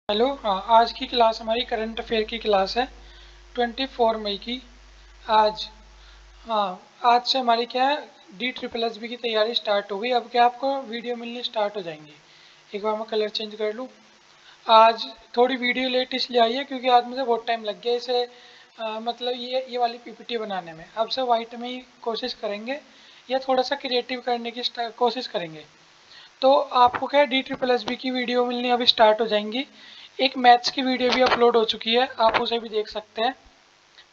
Hello. हाँ, आज की क्लास हमारी करंट अफेयर की क्लास है 24 मई की। आज हाँ, आज से हमारी क्या है, D SSS की तैयारी स्टार्ट हो गई। अब क्या आपको वीडियो मिलनी स्टार्ट हो जाएंगी। एक बार मैं कलर चेंज कर लूँ। आज थोड़ी वीडियो लेट इसलिए आई है क्योंकि आज मुझे बहुत टाइम लग गया इसे मतलब ये वाली पीपीटी बनाने में। अब से वाइट में ही कोशिश करेंगे या थोड़ा सा क्रिएटिव करने की कोशिश करेंगे। तो आपको क्या है, D SSS की वीडियो मिलनी अभी स्टार्ट हो जाएंगी। एक मैथ्स की वीडियो भी अपलोड हो चुकी है, आप उसे भी देख सकते हैं।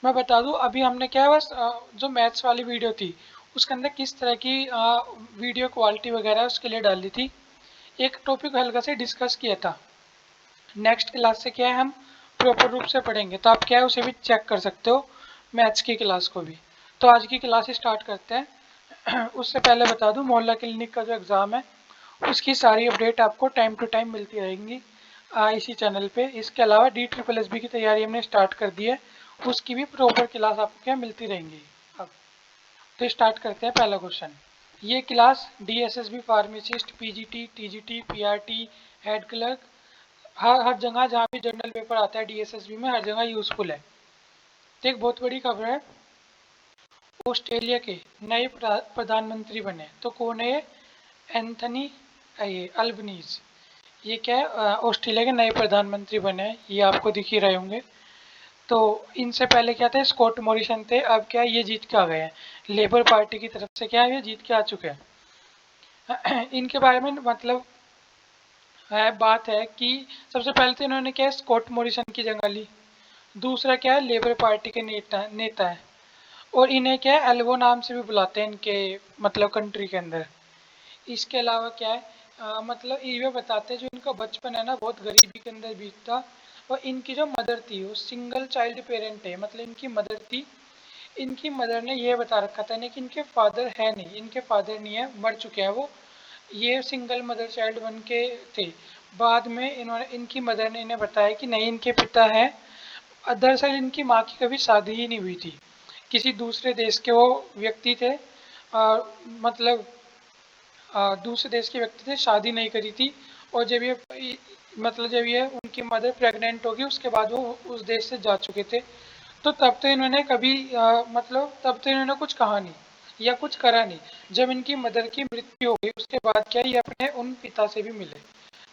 मैं बता दूं, अभी हमने क्या है, बस जो मैथ्स वाली वीडियो थी उसके अंदर किस तरह की वीडियो क्वालिटी वगैरह उसके लिए डाली थी। एक टॉपिक हल्का से डिस्कस किया था। नेक्स्ट क्लास से क्या है, हम प्रॉपर रूप से पढ़ेंगे, तो आप क्या है उसे भी चेक कर सकते हो, मैथ्स की क्लास को भी। तो आज की क्लास स्टार्ट करते हैं। उससे पहले बता दूं, मोहल्ला क्लिनिक का जो एग्ज़ाम है उसकी सारी अपडेट आपको टाइम टू टाइम मिलती रहेंगी इसी चैनल पे। इसके अलावा D SSS की तैयारी हमने स्टार्ट कर दी है, उसकी भी प्रॉपर क्लास आपको क्या मिलती रहेंगी। अब तो स्टार्ट करते हैं पहला क्वेश्चन। ये class DSSB pharmacist, PGT, TGT, PRT, head clerk, हर जगह जहाँ भी जनरल पेपर आता है DSSB में, हर जगह यूजफुल है। तो एक बहुत बड़ी खबर है, ऑस्ट्रेलिया के नए प्रधानमंत्री बने। तो कौन है ये? एंथनी ये अल्बनीज। ये क्या है, ऑस्ट्रेलिया के नए प्रधानमंत्री बने हैं, ये आपको दिख ही रहे होंगे। तो इनसे पहले क्या थे, स्कॉट मॉरिसन थे। अब क्या है, ये जीत के आ गए हैं लेबर पार्टी की तरफ से, क्या है ये जीत के आ चुके हैं। इनके बारे में मतलब बात है कि सबसे पहले तो इन्होंने क्या है, स्कॉट मॉरिसन की जगह ली। दूसरा क्या है, लेबर पार्टी के नेता है। और इन्हें क्या है, एल्वो नाम से भी बुलाते हैं इनके मतलब कंट्री के अंदर। इसके अलावा क्या है, मतलब ये बताते हैं जो इनका बचपन है ना, बहुत गरीबी के अंदर बीतता। और इनकी जो मदर थी वो सिंगल चाइल्ड पेरेंट है, मतलब इनकी मदर थी। इनकी मदर ने ये बता रखा था नहीं कि इनके फादर है नहीं, इनके फादर नहीं है, मर चुके हैं वो। ये सिंगल मदर चाइल्ड बन के थे। बाद में इन्होंने, इनकी मदर ने इन्हें बताया कि नहीं, इनके पिता है। दरअसल इनकी माँ की कभी शादी ही नहीं हुई थी, किसी दूसरे देश के वो व्यक्ति थे। मतलब दूसरे देश के व्यक्ति थे, शादी नहीं करी थी। और जब ये मतलब जब ये उनकी मदर प्रेग्नेंट होगी उसके बाद वो उस देश से जा चुके थे। तो तब तो इन्होंने कभी मतलब तब तो इन्होंने कुछ कहा नहीं या कुछ करा नहीं। जब इनकी मदर की मृत्यु हो गई उसके बाद क्या ये अपने उन पिता से भी मिले।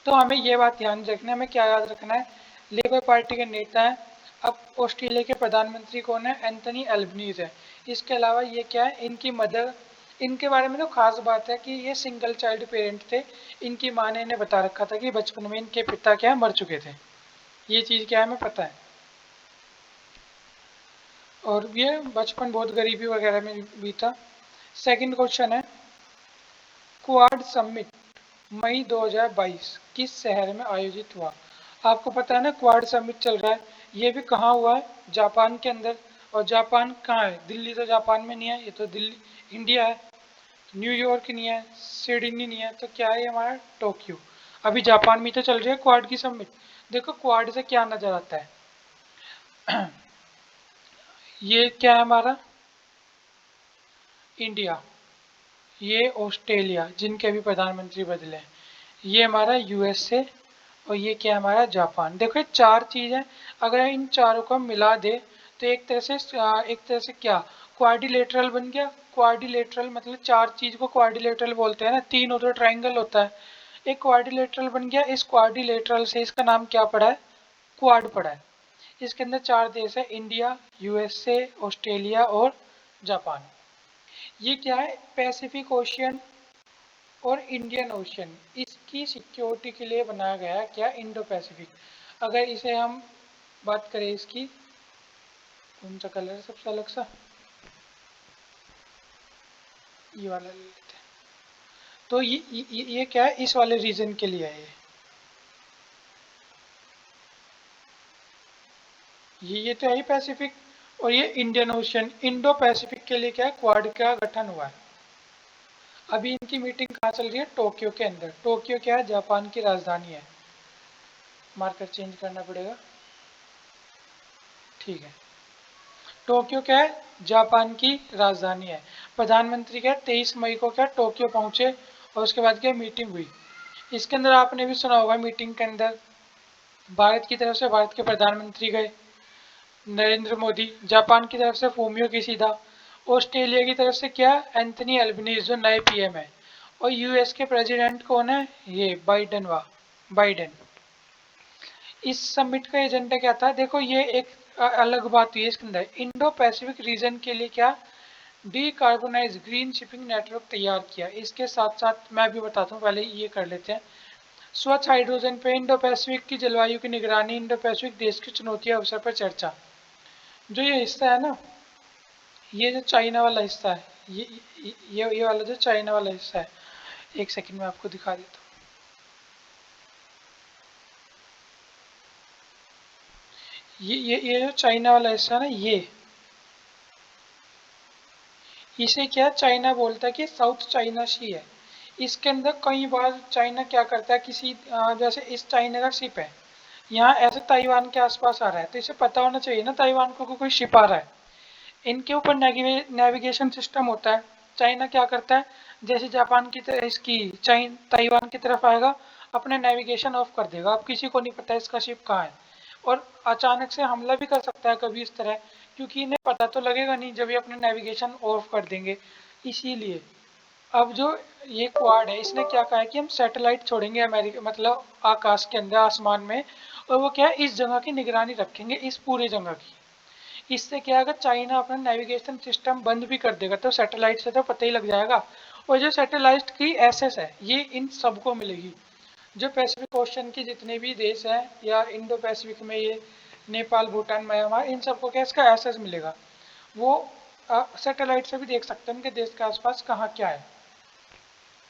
तो हमें ये बात ध्यान रखना है, हमें क्या याद रखना है, लेबर पार्टी के नेता हैं। अब ऑस्ट्रेलिया के प्रधानमंत्री कौन है? एंथनी एल्बनीज है। इसके अलावा ये क्या है, इनकी मदर, इनके बारे में तो खास बात है कि ये सिंगल चाइल्ड पेरेंट थे। इनकी माँ ने इन्हें बता रखा था कि बचपन में इनके पिता क्या है, मर चुके थे। ये चीज़ क्या है, हमें पता है। और ये बचपन बहुत गरीबी वगैरह में बीता। सेकंड क्वेश्चन है, क्वाड समिट मई 2022 किस शहर में आयोजित हुआ? आपको पता है ना, क्वाड समिट चल रहा है। ये भी कहाँ हुआ है? जापान के अंदर। और जापान कहाँ है? दिल्ली तो जापान में नहीं है, ये तो दिल्ली इंडिया है। न्यूयॉर्क नहीं है, सिडनी नहीं है, तो क्या है ये हमारा? टोक्यो। अभी जापान में तो चल रही है क्वाड की समिट। देखो क्वाड से क्या नजर आता है। ये क्या है हमारा? इंडिया। ये ऑस्ट्रेलिया जिनके भी प्रधानमंत्री बदले हैं। ये हमारा यूएसए। और ये क्या है हमारा? जापान। देखो ये चार चीज़ है, अगर इन चारों को हम मिला दे तो एक तरह से क्या, क्वाड्रिलेटरल बन गया। क्वाड्रिलेटरल मतलब चार चीज को क्वाड्रिलेटरल बोलते हैं ना, तीन हो तो ट्राइंगल होता है, एक क्वाड्रिलेटरल बन गया। इस क्वाड्रिलेटरल से इसका नाम क्या पड़ा है? क्वाड पड़ा है। इसके अंदर चार देश है, इंडिया, यूएसए, ऑस्ट्रेलिया और जापान। ये क्या है? पैसिफिक ओशियन और इंडियन ओशियन, इसकी सिक्योरिटी के लिए बनाया गया है क्या? Indo Pacific. अगर इसे हम बात करें इसकी, कौन सा कलर है सबसे अलग सा? ये वाला ले लेते हैं। तो ये क्या है, इस वाले रीजन के लिए है ये तो है ही पैसिफिक। और ये इंडियन ओशियन, इंडो पैसिफिक के लिए क्या है, क्वाड का गठन हुआ है। अभी इनकी मीटिंग कहाँ चल रही है? टोक्यो के अंदर। टोक्यो क्या है? जापान की राजधानी है। मार्कर चेंज करना पड़ेगा। ठीक है। टोक्यो क्या है? जापान की राजधानी है। प्रधानमंत्री क्या है, 23 मई को क्या टोक्यो पहुंचे और उसके बाद क्या मीटिंग हुई। इसके अंदर आपने भी सुना होगा मीटिंग के अंदर भारत की तरफ से भारत के प्रधानमंत्री गए नरेंद्र मोदी, जापान की तरफ से फूमियो किशिदा, ऑस्ट्रेलिया की तरफ से क्या एंथनी अल्बनीज जो नए पीएम है, और यूएस के प्रेसिडेंट कौन है, ये बाइडेन। इस समिट का एजेंडा क्या था, देखो ये एक अलग बात हुई है इसके अंदर, इंडो पैसिफिक रीजन के लिए क्या डीकार्बोनाइज ग्रीन शिपिंग नेटवर्क तैयार किया। इसके साथ साथ मैं भी बताता हूँ, पहले ये कर लेते हैं। स्वच्छ हाइड्रोजन पे इंडो पैसिफिक की जलवायु की निगरानी, इंडो पैसिफिक देश की चुनौतियां अवसर पर चर्चा। जो ये हिस्सा है ना, ये जो चाइना वाला हिस्सा है, ये वाला जो चाइना वाला हिस्सा है, एक सेकंड में आपको दिखा देता हूँ। ये जो चाइना वाला हिस्सा है ना, ये इसे क्या चाइना बोलता है कि साउथ चाइना सी है। इसके अंदर कई बार चाइना क्या करता है, किसी जैसे इस चाइना का शिप है, यहाँ ऐसे ताइवान के आसपास आ रहा है, तो इसे पता होना चाहिए ना ताइवान को कोई शिप आ रहा है। इनके ऊपर नेविगेशन सिस्टम होता है। चाइना क्या करता है, जैसे जापान की तरह इसकी चाइन ताइवान की तरफ आएगा, अपने नेविगेशन ऑफ कर देगा, अब किसी को नहीं पता इसका शिप कहाँ है, और अचानक से हमला भी कर सकता है कभी इस तरह, क्योंकि इन्हें पता तो लगेगा नहीं जब ये अपने नेविगेशन ऑफ कर देंगे। इसीलिए अब जो ये क्वाड है, इसने क्या कहा है कि हम सैटेलाइट छोड़ेंगे अमेरिका, मतलब आकाश के अंदर आसमान में, और वो क्या है इस जगह की निगरानी रखेंगे, इस पूरे जगह की। इससे क्या अगर चाइना अपना नेविगेशन सिस्टम बंद भी कर देगा तो सैटेलाइट से तो पता ही लग जाएगा। और जो सैटेलाइट की एक्सेस है ये इन सबको मिलेगी, जो पैसिफिक ओशन के जितने भी देश हैं या इंडो पैसिफिक में ये नेपाल भूटान म्यांमार, इन सबको क्या इसका एक्सेस मिलेगा। वो सैटेलाइट से भी देख सकते हैं उनके देश के आसपास कहाँ क्या है।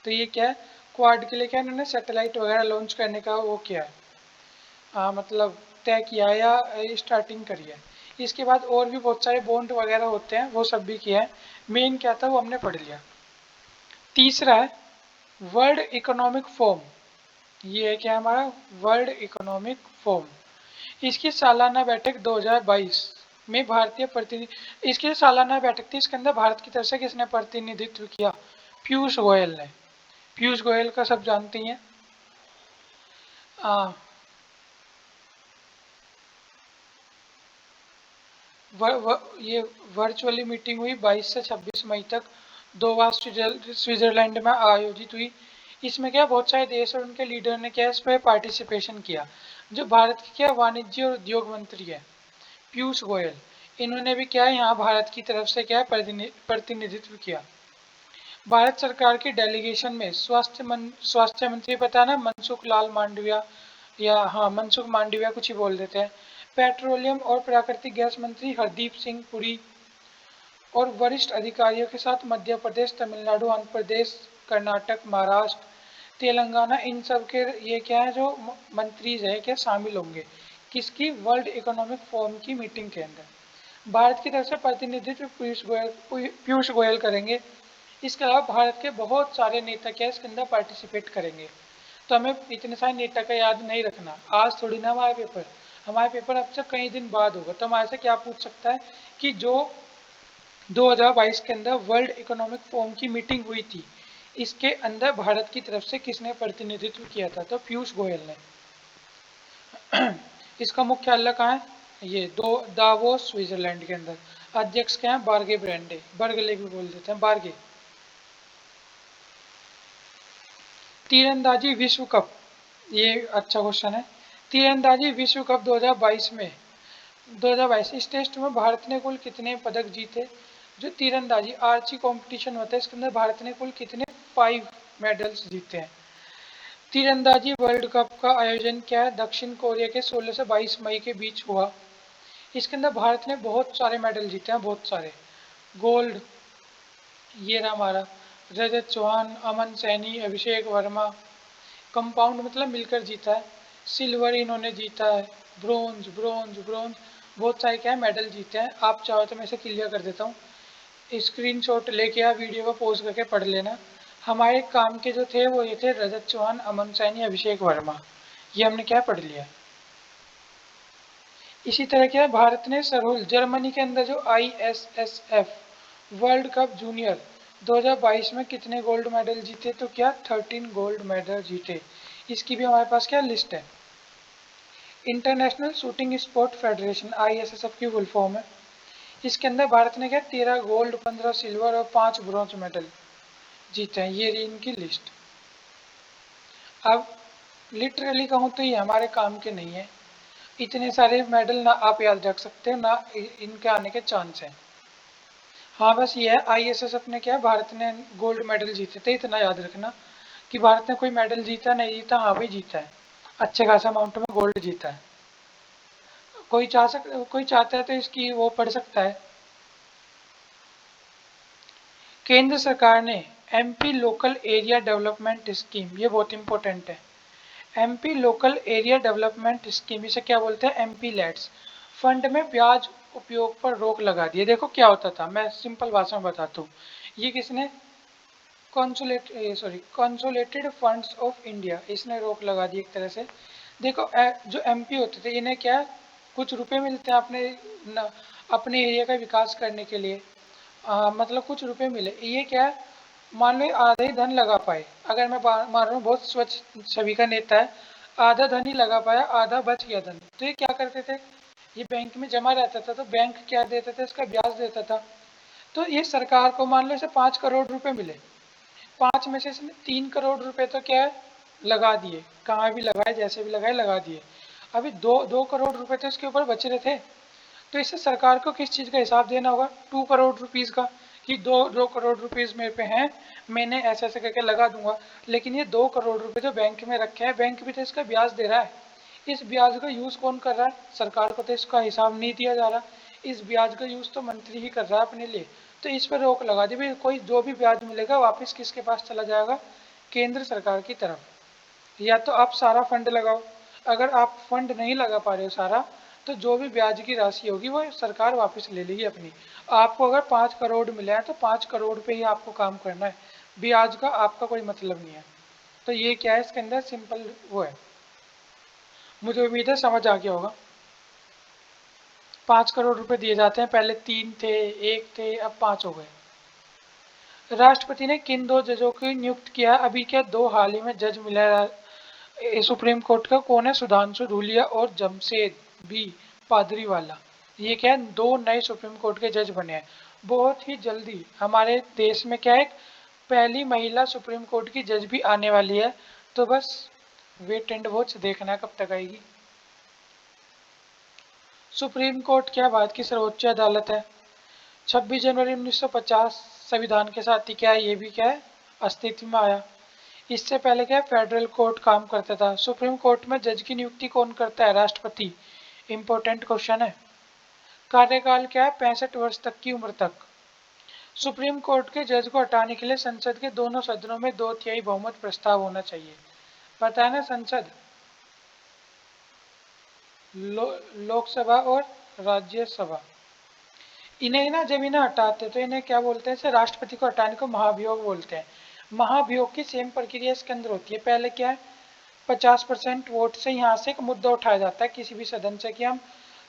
तो ये क्या है, क्वाड के लिए क्या इन्होंने सैटेलाइट वगैरह लॉन्च करने का वो किया है, मतलब तय किया है या स्टार्टिंग करी है। इसके बाद और भी बहुत सारे बॉन्ड वगैरह होते हैं, वो सब भी किया है। मेन क्या था वो हमने पढ़ लिया। तीसरा है वर्ल्ड इकोनॉमिक फोरम। ये है क्या हमारा वर्ल्ड इकोनॉमिक फोरम। इसकी सालाना बैठक 2022 में भारतीय प्रतिनिधि, इसकी सालाना बैठक थी, इसके अंदर भारत की तरफ से किसने प्रतिनिधित्व किया, पीयूष गोयल ने। पीयूष गोयल का सब जानती हैं। ये वर्चुअली मीटिंग हुई 22 से 26 मई तक, दो बार स्विट्जरलैंड में आयोजित हुई। इसमें क्या बहुत सारे देश और उनके लीडर ने क्या इस पर पार्टिसिपेशन किया। जो भारत के क्या वाणिज्य और उद्योग मंत्री है पीयूष गोयल, इन्होंने भी क्या यहाँ भारत की तरफ से क्या प्रतिनिधित्व किया। भारत सरकार की डेलीगेशन में स्वास्थ्य मंत्री पता ना, मनसुख लाल मांडविया, या हाँ मनसुख मांडविया कुछ ही बोल देते हैं। पेट्रोलियम और प्राकृतिक गैस मंत्री हरदीप सिंह पुरी, और वरिष्ठ अधिकारियों के साथ मध्य प्रदेश, तमिलनाडु, आंध्र प्रदेश, कर्नाटक, महाराष्ट्र, तेलंगाना, इन सब के ये क्या है जो मंत्रीज है क्या शामिल होंगे किसकी वर्ल्ड इकोनॉमिक फोरम की मीटिंग के अंदर। भारत की तरफ से प्रतिनिधित्व पीयूष गोयल करेंगे। इसके अलावा भारत के बहुत सारे नेता क्या इसके अंदर पार्टिसिपेट करेंगे। तो हमें इतने सारे नेता का याद नहीं रखना, आज थोड़ी ना हमारे पेपर अब से कई दिन बाद होगा, तो हमारे से क्या पूछ सकता है कि जो 2022 के अंदर वर्ल्ड इकोनॉमिक फोरम की मीटिंग हुई थी, इसके अंदर भारत की तरफ से किसने प्रतिनिधित्व किया था, तो पीयूष गोयल ने। इसका मुख्यालय कहाँ है, ये दो दावोस स्विट्जरलैंड के अंदर। अध्यक्ष क्या है, बार्गे ब्रांडे, बर्गले भी बोल देते हैं, बार्गे। तीरंदाजी विश्व कप, ये अच्छा क्वेश्चन है। तीरंदाजी विश्व कप 2022 में 2022 इस टेस्ट में भारत ने कुल कितने पदक जीते। जो तीरंदाजी आर्ची कंपटीशन होता है इसके अंदर भारत ने कुल कितने 5 मेडल्स जीते हैं। तीरंदाजी वर्ल्ड कप का आयोजन क्या है, दक्षिण कोरिया के 16 से 22 मई के बीच हुआ। इसके अंदर भारत ने बहुत सारे मेडल जीते हैं, बहुत सारे। गोल्ड ये रहा हमारा, रजत चौहान, अमन सैनी, अभिषेक वर्मा, कंपाउंड मतलब मिलकर जीता है। सिल्वर इन्होंने जीता है, ब्रोंज ब्रोंज ब्रोंज, बहुत सारे क्या है मेडल जीते हैं। आप चाहो तो मैं इसे क्लियर कर देता हूँ, स्क्रीनशॉट लेके आप वीडियो को पोज करके पढ़ लेना। हमारे काम के जो थे वो ये थे रजत चौहान, अमन सैनी, अभिषेक वर्मा, ये हमने क्या पढ़ लिया। इसी तरह क्या भारत ने सरोल जर्मनी के अंदर जो ISSF वर्ल्ड कप जूनियर 2022 में कितने गोल्ड मेडल जीते, तो क्या 13 गोल्ड मेडल जीते। इसकी भी हमारे पास क्या लिस्ट है। International shooting sport federation, ISSF की फुल फॉर्म है। इसके अंदर भारत ने क्या 13 गोल्ड, 15 सिल्वर और 5 ब्रॉन्ज मेडल जीते हैं। ये रही इनकी लिस्ट। अब लिटरली कहूँ तो ये हमारे काम के नहीं है, इतने सारे मेडल ना आप याद रख सकते हो, ना इनके आने के चांस हैं। हाँ बस ये है, ISSF ने क्या, भारत ने गोल्ड मेडल जीते थे, इतना याद रखना कि भारत ने कोई मेडल जीता नहीं जीता, हाँ भाई जीता है, अच्छे खासा अमाउंट में गोल्ड जीता है। कोई चाहता है तो इसकी वो पढ़ सकता है। केंद्र सरकार ने MP local area development scheme, ये बहुत इंपॉर्टेंट है, MP local area development scheme, इसे क्या बोलते हैं, MP लैट्स, फंड में ब्याज उपयोग पर रोक लगा दी है। देखो क्या होता था, मैं सिंपल भाषा में बताता हूँ। ये किसने, कंसोलेटेड फंड्स ऑफ इंडिया, इसने रोक लगा दी एक तरह से। देखो जो MP होते थे इन्हें क्या, कुछ रुपए मिलते हैं अपने एरिया का विकास करने के लिए, मतलब कुछ रुपए मिले, ये क्या है, मान लो आधा ही धन लगा पाए, अगर मैं मान रहा हूँ बहुत स्वच्छ छवि का नेता है, आधा धन ही लगा पाया, आधा बच गया धन, तो ये क्या करते थे, ये बैंक में जमा रहता था, तो बैंक क्या देता था, इसका ब्याज देता था। तो ये सरकार को मान लो इसे 5 करोड़ रुपए मिले, 5 में से इसने 3 करोड़ रुपए तो क्या है लगा दिए, कहाँ भी लगाए जैसे भी लगाए लगा दिए, अभी 2 करोड़ रुपए तो इसके ऊपर बच रहे थे। तो इससे सरकार को किस चीज़ का हिसाब देना होगा, 2 करोड़ रुपीज़ का, कि दो दो करोड़ रुपीज़ मेरे पे हैं, मैंने ऐसे ऐसे करके लगा दूंगा, लेकिन ये 2 करोड़ रुपए जो बैंक में रखे हैं, बैंक भी तो इसका ब्याज दे रहा है, इस ब्याज का यूज़ कौन कर रहा है, सरकार को तो इसका हिसाब नहीं दिया जा रहा, इस ब्याज का यूज़ तो मंत्री ही कर रहा है अपने लिए। तो इस पर रोक लगा दी भाई, कोई जो भी ब्याज मिलेगा वापस किसके पास चला जाएगा, केंद्र सरकार की तरफ। या तो आप सारा फंड लगाओ, अगर आप फंड नहीं लगा पा रहे हो सारा, तो जो भी ब्याज की राशि होगी वो सरकार वापस ले लेगी अपनी। आपको अगर 5 करोड़ मिले हैं तो 5 करोड़ पे ही आपको काम करना है, ब्याज का आपका कोई मतलब नहीं है। तो ये क्या है, इसके अंदर सिंपल वो है, मुझे उम्मीद है समझ आ गया होगा। 5 करोड़ रुपए दिए जाते हैं, पहले 3 थे, 1 थे, अब 5 हो गए। राष्ट्रपति ने किन 2 जजों की नियुक्त किया, अभी क्या 2 हाल ही में जज मिला है सुप्रीम कोर्ट का, कौन है, सुधांशु धूलिया और जमशेद बी पादरीवाला। ये क्या है, 2 नए सुप्रीम कोर्ट के जज बने हैं। बहुत ही जल्दी हमारे देश में क्या है, पहली महिला सुप्रीम कोर्ट की जज भी आने वाली है, तो बस वेट एंड वॉच, देखना कब तक आएगी। सुप्रीम कोर्ट क्या भारत की सर्वोच्च अदालत है। 26 जनवरी 1950 संविधान के साथ ही क्या है, ये भी क्या है अस्तित्व में आया। इससे पहले क्या फेडरल कोर्ट काम करता था। सुप्रीम कोर्ट में जज की नियुक्ति कौन करता है, राष्ट्रपति। इंपॉर्टेंट क्वेश्चन है। कार्यकाल क्या है, 65 वर्ष तक की उम्र तक। सुप्रीम कोर्ट के जज को हटाने के लिए संसद के दोनों सदनों में 2/3 बहुमत प्रस्ताव होना चाहिए। पता है ना, संसद लोकसभा और राज्यसभा। इन्हें ना जब इन्हें हटाते तो इन्हें क्या बोलते हैं, राष्ट्रपति को हटाने को महाभियोग बोलते हैं। महाभियोग की सेम प्रक्रिया इसके अंदर होती है। पहले क्या है, 50% वोट से यहाँ से एक मुद्दा उठाया जाता है किसी भी सदन से कि हम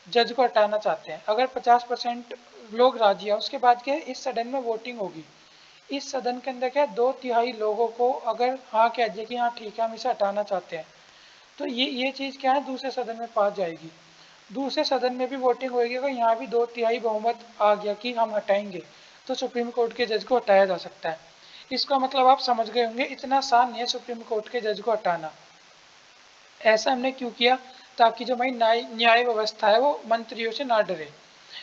जज को हटाना चाहते हैं। अगर 50% लोग राजी है, उसके बाद क्या है, इस सदन में वोटिंग होगी। इस सदन के अंदर क्या है, 2/3 लोगों को अगर हाँ कह दिया कि हाँ ठीक है हम इसे हटाना चाहते हैं, तो ये चीज़ क्या है, दूसरे सदन में पास जाएगी। दूसरे सदन में भी वोटिंग होगी, अगर यहाँ भी 2/3 बहुमत आ गया कि हम हटाएंगे, तो सुप्रीम कोर्ट के जज को हटाया जा सकता है। इसका मतलब आप समझ गए होंगे, इतना आसान नहीं है सुप्रीम कोर्ट के जज को हटाना। ऐसा हमने क्यों किया, ताकि जो हमारी न्याय व्यवस्था है वो मंत्रियों से ना डरे।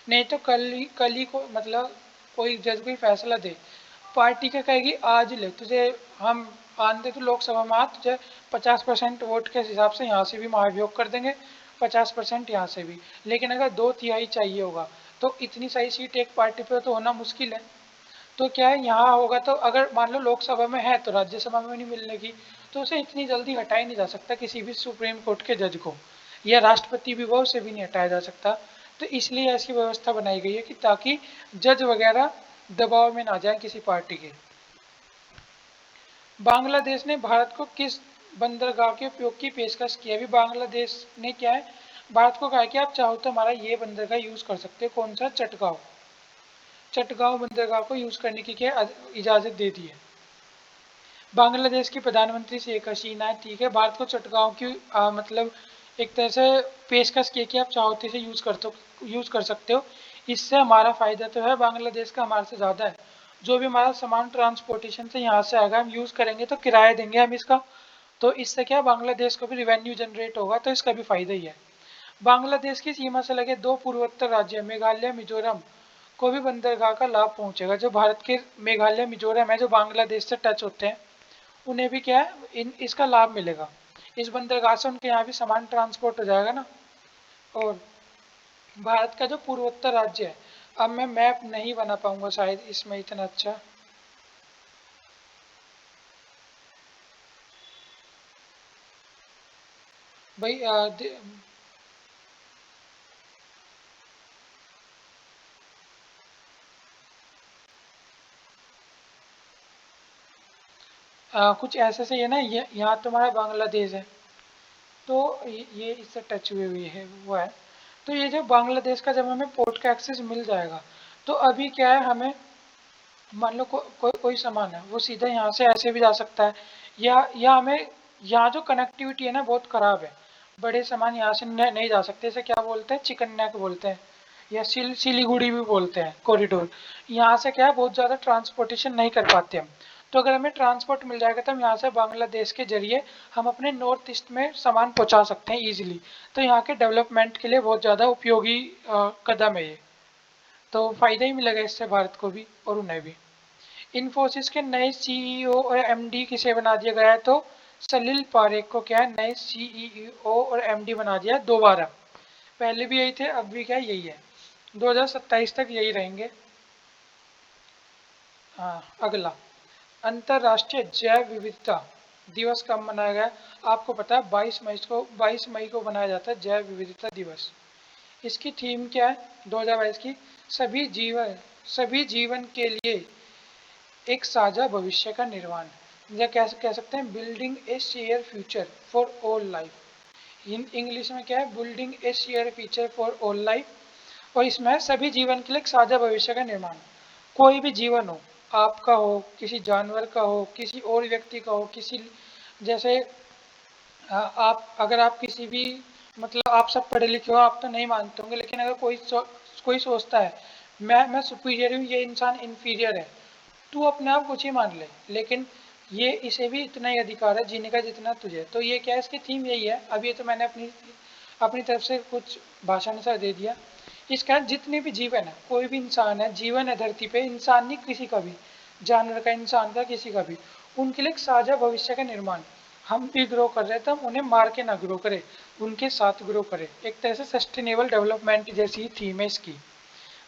नहीं तो कल ही को मतलब कोई जज कोई फैसला दे, पार्टी क्या कहेगी, आज ले तुझे हम आंदे तो लोकसभा में आ, तुझे 50% वोट के हिसाब से यहाँ से भी महाभियोग कर देंगे, 50% यहाँ से भी। लेकिन अगर 2/3 चाहिए होगा, तो इतनी सारी सीट एक पार्टी पे तो होना मुश्किल है। तो क्या है, यहाँ होगा तो अगर मान लो लोकसभा में है तो राज्यसभा में नहीं मिलने की, तो उसे इतनी जल्दी हटाया नहीं जा सकता किसी भी सुप्रीम कोर्ट के जज को, या राष्ट्रपति भी वो उसे भी नहीं हटाया जा सकता। तो इसलिए ऐसी व्यवस्था बनाई गई है कि ताकि जज वगैरह दबाव में ना जाए किसी पार्टी के। बांग्लादेश ने भारत को किस बंदरगाह के उपयोग की पेशकश की है। अभी बांग्लादेश ने क्या है, भारत को कहा है कि आप चाहो तो हमारा ये बंदरगाह यूज कर सकते हो, कौन सा, चटगांव। चटगांव बंदरगाह को यूज करने की क्या इजाजत दे दी है। बांग्लादेश की प्रधानमंत्री शेख हसीना है, ठीक है, भारत को चटगांव की मतलब एक तरह से पेशकश की कि आप चाहो तो इसे यूज़ कर सकते हो। इससे हमारा फ़ायदा तो है, बांग्लादेश का हमारे से ज़्यादा है। जो भी हमारा सामान ट्रांसपोर्टेशन से यहाँ से आएगा, हम यूज़ करेंगे तो किराया देंगे हम इसका, तो इससे क्या बांग्लादेश को भी रिवेन्यू जनरेट होगा, तो इसका भी फायदा ही है। बांग्लादेश की सीमा से लगे 2 पूर्वोत्तर राज्य मेघालय मिजोरम को भी बंदरगाह का लाभ पहुंचेगा। जो भारत के मेघालय मिजोरम है जो बांग्लादेश से टच होते हैं, उन्हें भी क्या है इसका लाभ मिलेगा। इस बंदरगाह से उनके यहाँ भी सामान ट्रांसपोर्ट हो जाएगा ना। और भारत का जो पूर्वोत्तर राज्य है, अब मैं मैप नहीं बना पाऊंगा शायद इसमें इतना अच्छा। भाई कुछ ऐसे से है ना, ये यहाँ तुम्हारा बांग्लादेश है, तो ये इससे टच हुई हुई है वो है। तो ये जो बांग्लादेश का जब हमें पोर्ट का एक्सेस मिल जाएगा, तो अभी क्या है, हमें मान लो कोई सामान है वो सीधा यहाँ से ऐसे भी जा सकता है, या हमें यहाँ जो कनेक्टिविटी है ना बहुत ख़राब है, बड़े सामान यहाँ से नहीं जा सकते। इसे क्या बोलते हैं, चिकन नेक बोलते हैं, या सिलीगुड़ी भी बोलते हैं कॉरिडोर। यहाँ से क्या है बहुत ज़्यादा ट्रांसपोर्टेशन नहीं कर पाते हम। तो अगर हमें ट्रांसपोर्ट मिल जाएगा तो हम यहाँ से बांग्लादेश के जरिए हम अपने नॉर्थ ईस्ट में सामान पहुँचा सकते हैं ईजिली। तो यहाँ के डेवलपमेंट के लिए बहुत ज़्यादा उपयोगी कदम है ये। तो फायदा ही मिलेगा इससे भारत को भी और उन्हें भी। इन्फोसिस के नए सीईओ और एमडी किसे बना दिया गया है, तो सलील पारेख को क्या है नए सीईओ और एमडी बना दिया दोबारा। पहले भी यही थे, अब भी क्या यही है, 2027 तक यही रहेंगे। हाँ, अगला अंतर्राष्ट्रीय जैव विविधता दिवस कब मनाया गया। आपको पता है 22 मई को मनाया जाता है जैव विविधता दिवस। इसकी थीम क्या है 2022 की, सभी जीवन सभी जीवन के लिए एक साझा भविष्य का निर्माण, या कह सकते हैं building A share future for all life. English में क्या है, building A share future for all life. और इसमें सभी जीवन के लिए एक साझा भविष्य का निर्माण। कोई भी जीवन हो, आपका हो, किसी जानवर का हो, किसी और व्यक्ति का हो, किसी जैसे आप अगर आप किसी भी मतलब आप सब पढ़े लिखे हो, आप तो नहीं मानते होंगे, लेकिन अगर कोई सोचता है मैं सुपीरियर हूँ, ये इंसान इन्फीरियर है, तू अपने आप कुछ ही मान ले, लेकिन ये इसे भी इतना ही अधिकार है जीने का जितना तुझे। तो ये क्या है, इसकी थीम यही है। अब ये तो मैंने अपनी अपनी तरफ से कुछ भाषण सा दे दिया। इसका जितने भी जीवन है, कोई भी इंसान है, जीवन है धरती पे, इंसान नहीं किसी का भी, जानवर का, इंसान का, किसी का भी, उनके लिए एक साझा भविष्य का निर्माण। हम भी ग्रो कर रहे हैं तो हम उन्हें मार के ना ग्रो करें, उनके साथ ग्रो करें। एक तरह से सस्टेनेबल डेवलपमेंट जैसी थीम है इसकी।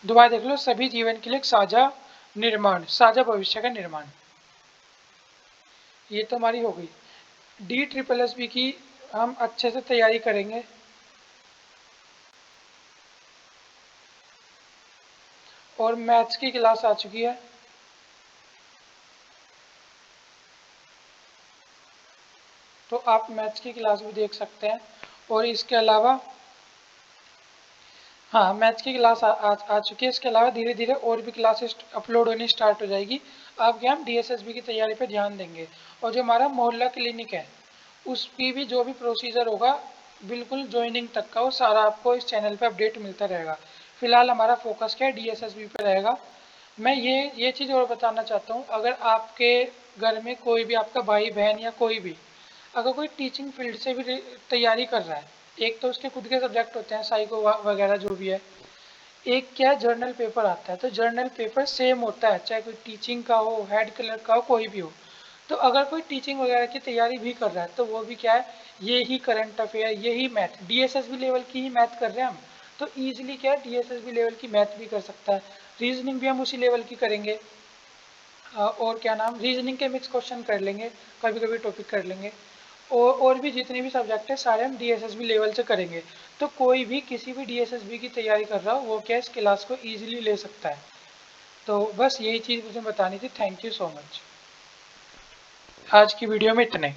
दोबारा देख लो, सभी जीवन के लिए एक साझा निर्माण, साझा भविष्य का निर्माण। ये तो हमारी हो गई। DSSB की हम अच्छे से तैयारी करेंगे। और मैथ्स की क्लास आ चुकी है, तो आप मैथ्स की क्लास भी देख सकते हैं। और इसके अलावा हाँ, मैथ्स की क्लास आ चुकी है। इसके अलावा धीरे धीरे और भी क्लासेस अपलोड होनी स्टार्ट हो जाएगी। अब क्या हम DSSB की तैयारी पे ध्यान देंगे। और जो हमारा मोहल्ला क्लिनिक है, उसकी भी जो भी प्रोसीजर होगा बिल्कुल ज्वाइनिंग तक का, वो सारा आपको इस चैनल पे अपडेट मिलता रहेगा। फिलहाल हमारा फोकस क्या है, DSSB पे रहेगा। मैं ये चीज़ और बताना चाहता हूँ, अगर आपके घर में कोई भी आपका भाई बहन या कोई भी अगर कोई टीचिंग फील्ड से भी तैयारी कर रहा है, एक तो उसके खुद के सब्जेक्ट होते हैं साइको वगैरह जो भी है, एक क्या जर्नल पेपर आता है, तो जर्नल पेपर सेम होता है चाहे कोई टीचिंग का हो, हेड क्लर्क का हो, कोई भी हो। तो अगर कोई टीचिंग वगैरह की तैयारी भी कर रहा है तो वो भी क्या है, ये ही करंट अफेयर, यही मैथ, DSSB लेवल की ही मैथ कर रहे हैं हम, तो ईजिली क्या है DSSB लेवल की मैथ भी कर सकता है। रीजनिंग भी हम उसी लेवल की करेंगे। और क्या नाम, रीजनिंग के मिक्स क्वेश्चन कर लेंगे, कभी कभी टॉपिक कर लेंगे। और भी जितने भी सब्जेक्ट है सारे हम DSSB लेवल से करेंगे। तो कोई भी किसी भी DSSB की तैयारी कर रहा हो वो क्या इस क्लास को ईजिली ले सकता है। तो बस यही चीज़ मुझे बतानी थी। Thank you so much. आज की वीडियो में इतने।